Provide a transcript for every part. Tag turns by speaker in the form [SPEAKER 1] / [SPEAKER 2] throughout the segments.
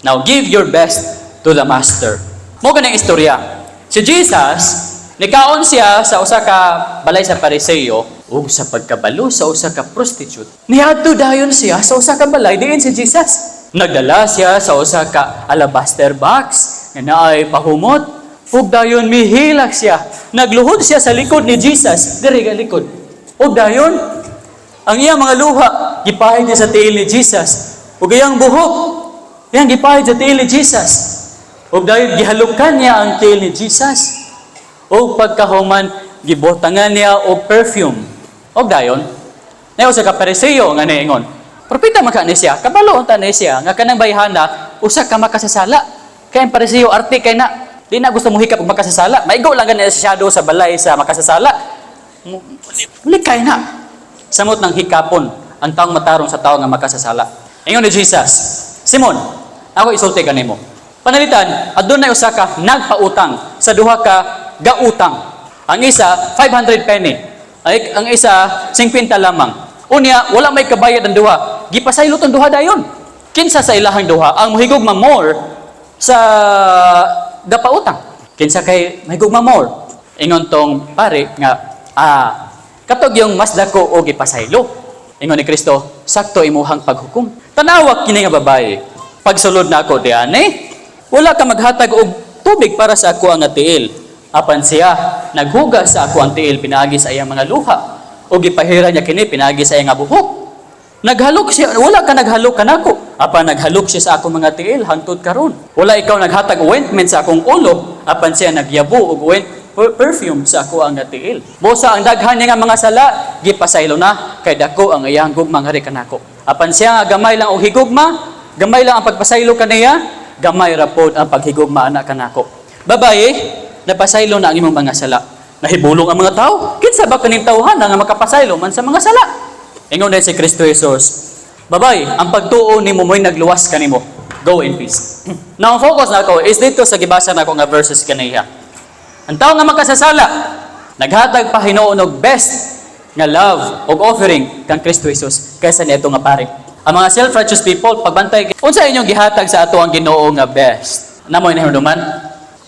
[SPEAKER 1] Now, give your best to the master. Mo ganang istorya. Si Jesus, nikaon siya sa usa ka balay sa Pariseo ug sa pagkabalo sa usa ka prostitute. Niadto dayon siya sa usa ka balay diin si Jesus. Nagdala siya sa usa ka alabaster box nga naay pahumot ug dayon mihilak siya. Nagluhod siya sa likod ni Jesus, diri ka likod. Ug dayon ang iyang mga luha gipahid niya sa tiil ni Jesus. Ug iyang buhok yang gipahid sa tiil ni Jesus. Ug dayon gihalukan niya ang tiil ni Jesus. Ug pagkahuman gibotangan niya og perfume. Ug dayon nayo sa Pariseo nga niingon, propeta man ni siya, kabalo ta ni siya nga kanang bayhana usa ka makasasala. Kay ang Pariseo arte kay na di na gusto mo hikap og makasasala. Maigo lang gani siya do sa balay sa makasasala. Likay na. Samot ng hikapon ang taong matarong sa tao nga makasasala. Ingon ni Jesus, Simon, ako isulti kanimo. Panalitan, adunay usa ka nagpautang sa duha ka gautang. Ang isa 500 penny, ay ang isa 50 lamang. Unya wala may kabayad ang duha. Gipasaylo tong duha dayon. Kinsa sa ilahang duha ang mohigugma more sa gapautang? Kinsa kay mahigugma more? Ingon tong pare nga katog yung mas dako o gipasaylo. Ingon ni Kristo, sakto imuhang paghukom. Tanawak kini nga babae. Pagsulod na ako diane, wala ka maghatag og tubig para sa ako ang tiil. Apan siya naghugas sa ako ang tiil pinaagi sa iyang mga luha. O gipahira niya kini pinaagi sa iyang buhok. Naghalok siya, wala ka naghalok kanako. Apan naghalok siya sa akong mga tiil hangtod karon. Wala ikaw naghatag ointment sa akong ulo, apan siya nagyabo og perfume sa ako ang tiil. Busa ang daghan niya nga mga sala, gipasaylo na kay dako ang iyang gugmang hari kanako. Apan siya nga gamay lang og higugma, gamay lang ang pagpasaylo kaniya, gamay ra pod ang paghigugma anak kanako. Babaye, napasaylo na ang imong mga sala. Nahibulong ang mga tao. Kinsa ba kaning tawhan nga makapasaylo man sa mga sala? Ingon din si Kristo Jesus, babay, ang pagtuo nimo mo'y nagluwas kanimo. Go in peace. Now, ang focus na ako is dito sa gibasa na ako nga verses kaniya. Ang tao nga makasasala, naghatag pa Hinuon og best nga love og offering kang Kristo Jesus kaysa niadto nga pare. Ang mga self-righteous people, pagbantay, unsa inyong gihatag sa ato ang Ginoo nga best? Namoy nahinuman?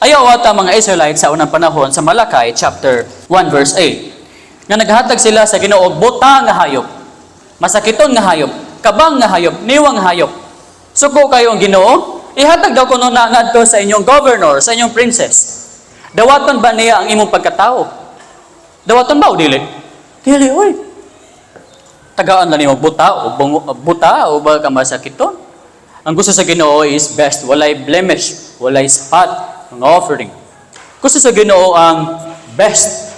[SPEAKER 1] Ayaw ata mga Israelites sa unang panahon sa Malakay chapter 1 verse 8. Nga naghatag sila sa Ginoo og buta nga hayop, masakiton nga hayop, kabang nga hayop, niwang hayop. Suko kayo ang Ginoo, ihatag daw kuno na ngadto sa inyong governor, sa inyong princess. Dawaton ba niya ang imong pagkatao? Dawaton ba o dili? Dili, oy. Tagaan na niyo buta o ba ka masakiton? Ang gusto sa Ginoo is best, walay blemish, walay spot ang offering. Gusto sa Ginoo ang best.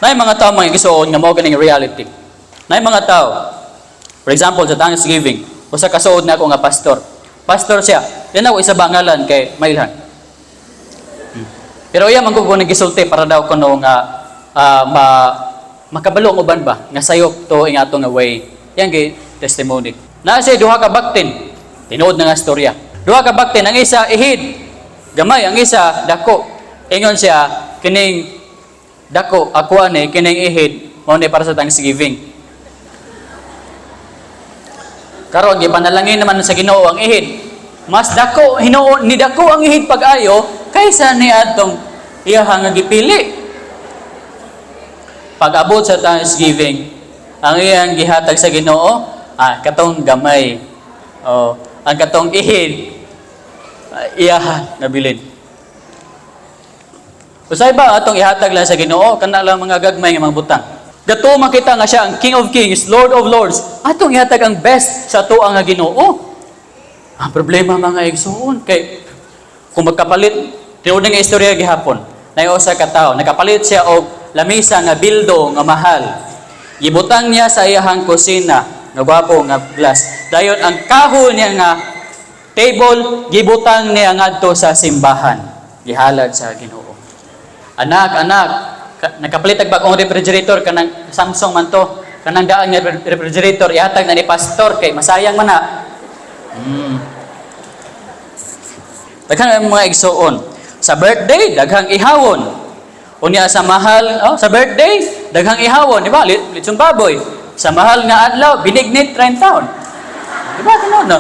[SPEAKER 1] Nay mga tao mga igsuon nga mao ganing reality. Nay mga tao, for example sa Thanksgiving, usa ka suod na ako nga pastor. Pastor siya. Yan ako isa bangalan kay Mailhan. Pero iya man ko nang gisulti para daw kuno nga makabalo ang uban ba nga sayop to ing ato nga way. Yan kay testimony. Na siya duha ka baktin. Tinuod na nga storya. Duha ka baktin, ang isa ihid, gamay, ang isa dako. Ingon siya kining dako ako ani kining ihid mao ni para sa Thanksgiving. Karon gipanalangin naman sa Ginoo ang ihid. Mas dako Hinuon ni dako ang ihid pag-ayo kaysa ni atong iyang nga gipili. Pag-abot sa Thanksgiving, ang iyang gihatag sa Ginoo, katong gamay. Ang katong ihid iyaha nabilin. Usay ba atong ihatag lang sa Ginoo kana lang mga gagmay nga mga butang. Gato makita nga siya ang King of Kings, Lord of Lords. Atong ihatag ang best sa tuang nga Ginoo. Ang problema mga igsoon kay kung magkapalit tinuod nga istorya gihapon. Nay usa ka tawo nakapalit siya og lamisa nga bildo nga mahal. Gibutang niya sa iyahang kusina nga gwapo nga glass. Dayon ang kahon niya nga table gibutang niya ngadto sa simbahan. Gihalad sa Ginoo. Anak, nakapalit ag bagong refrigerator kanang Samsung man to. Kanang daan nga refrigerator ihatag na ni pastor kay masayang man na. Daghan mga igsoon. Sa birthday daghang ihawon. Unya sa mahal, sa birthday daghang ihawon, di ba? Litsong baboy. Sa mahal nga adlaw binignit 30 taon. Di ba kuno no?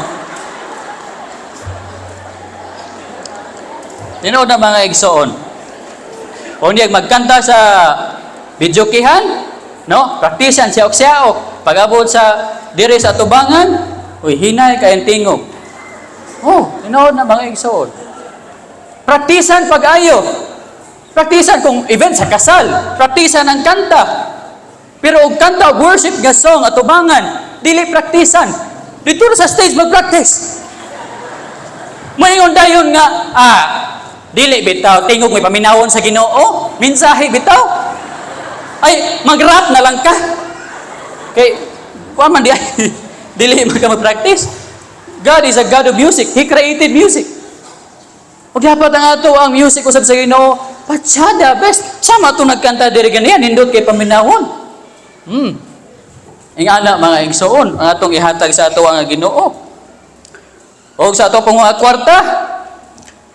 [SPEAKER 1] Tinuod na mga igsoon. Kung di magkanta sa videokihan, no? Praktisan siyaok-siyaok. Pag-abot sa diri sa tubangan, uy, hinay kayong tingog. Oh, tinuod na mga igsoon. Praktisan pag-ayo. Praktisan kung event sa kasal. Praktisan ang kanta. Pero og kanta, worship nga song at tubangan, dili praktisan. Dito sa stage mag-practice. Mayon dayon nga, dili bitaw, tingog may paminawon sa Ginoo, mensahe bitaw. Ay, mag-rap na lang ka. Kay, man di dili mag-practice. God is a God of music. He created music. Ug dapat ang ato ang music usab sa Ginoo, patsada best. Sama to nagkanta diri ganiyan, hindot kay paminawon. Ingana mga igsoon, ang atong ihatag sa ato ang Ginoo. O sa ato pong mga kwarta,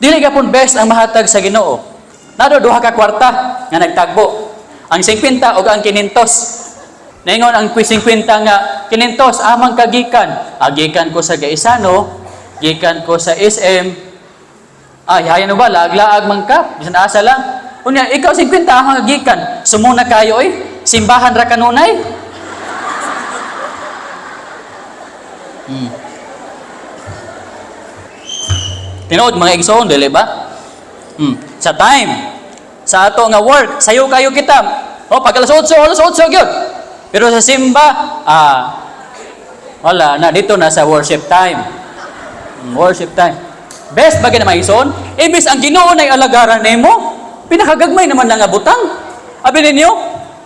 [SPEAKER 1] dili gapon best ang mahatag sa Ginoo. Nado duha ka kwarta nga nagtagbo. Ang 50 ug ang 500. Naingon ang 50 nga 500 amang kagikan. Agikan ko sa Gaisano, gikan ko sa SM. Hayan no ba laag-laag man ka, bisan asa lang. Unya ikaw 50 amang gikan. Sumuna kayo simbahan ra kanunay. Tinood mga igsoon, dili ba? Sa time, sa ato nga work, sayo kayo kita. Pag alas 8 gyud. Pero sa simba, wala na dito na sa worship time. Worship time. Best bagay na mga igsoon, ibis ang Ginoo nay alagaran nimo, pinakagagmay naman lang nga butang. Abi ninyo,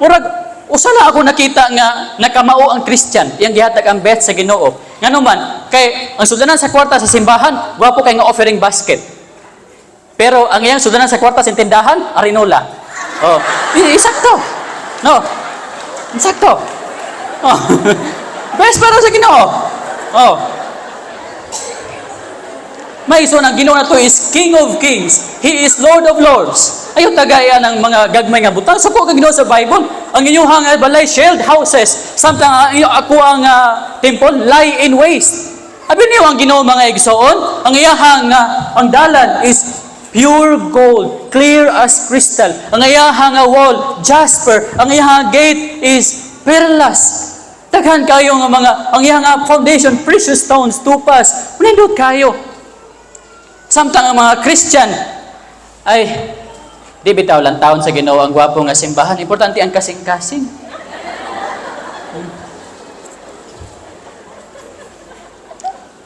[SPEAKER 1] murag usala ako nakita nga nakamao ang Christian, iyang gihatag ang best sa Ginoo. Ngano man, kay ang sudanan sa kwarta sa simbahan, wapo kay nga offering basket. Pero ang iyang sudanan sa kwarta sa tindahan, arinola. Isakto. No. Isakto. Best para sa Ginoo. Maiso ang Ginoo na to is King of Kings. He is Lord of Lords. Ayaw tagaya ng mga gagmay nga butang. Sa po kang Ginoo sa Bible, ang inyong balay, shelled houses, samtang ako ang temple, lie in waste. Abi niyo ang Ginoo mga igsoon, ang iyahang ang dalan is pure gold, clear as crystal. Ang iyahang wall, jasper. Ang iyahang gate is perlas. Daghan kayo nga mga, ang iyahang foundation, precious stones, tupas. Manindot kayo. Samtang ang mga Christian ay di bitaw lang taon sa Ginoo ang gwapo nga simbahan. Importante ang kasing-kasing.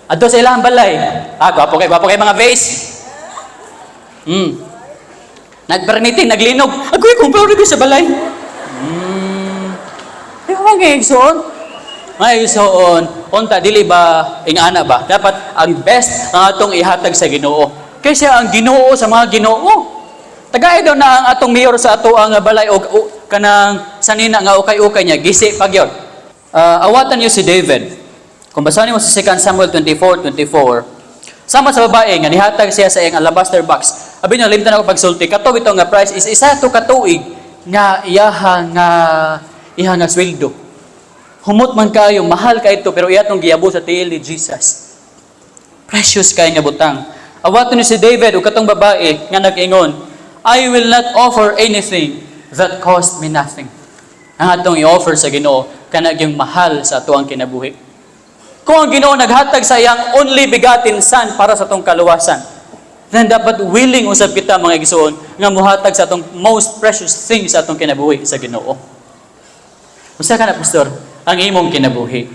[SPEAKER 1] Adto sa ilang balay. Gwapo kay mga vase. Nagpermiting, naglinog. Agoy, kumpaw rin sa balay. Di ba mga igsoon? Mga igsoon, unta, dili ba, ingana ba? Dapat ang best ang atong ihatag sa Ginoo. Kasi ang Ginoo sa mga Ginoo. Tagay daw na ang atong mayor sa ato ang balay o kanang sanina nga ukay-ukay niya, gisi pagyon. Awatan niyo si David. Kung basahin mo sa 2 Samuel 24:24, sama sa babae nga nihatag siya sa iyang alabaster box. Abi niya, limtan ako pagsulti. Kato ito nga price is isa to katuig nga iyahang nga sweldo. Humot man kayo, mahal ka ito, pero iyatong giyabo sa tiil ni Jesus. Precious kayo nga butang. Awatan niyo si David o katong babae nga nag-ingon, I will not offer anything that cost me nothing. Ang atong i-offer sa Ginoo kanang yung mahal sa ato ang kinabuhi. Kung ang Ginoo naghatag sa iyang only begotten Son para sa atong kaluwasan, then dapat willing usab kita mga igsoon nga muhatag sa atong most precious thing sa atong kinabuhi sa Ginoo. Usa ka na, pastor, ang imong kinabuhi.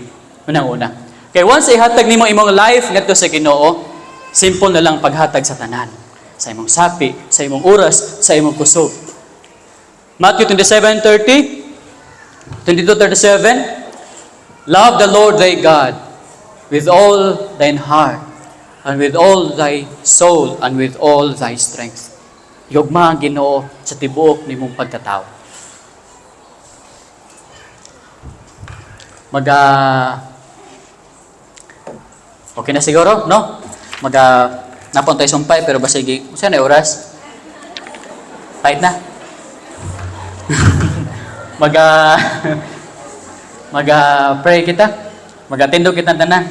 [SPEAKER 1] Unang-una. Kay once ihatag nimo imong life ngadto sa Ginoo, simple na lang paghatag sa tanan. Sa imong sapi, sa imong oras, sa imong kusog. Matthew 27:30, 22:37, love the Lord thy God with all thine heart, and with all thy soul, and with all thy strength. Yugma ang Ginoo sa tibuok nimong pagkatao. Okay na siguro, no? Napon tayo sumpay, pero basig, saan na oras? Pahit na. Pray kita. Mag-attendo kita tanan.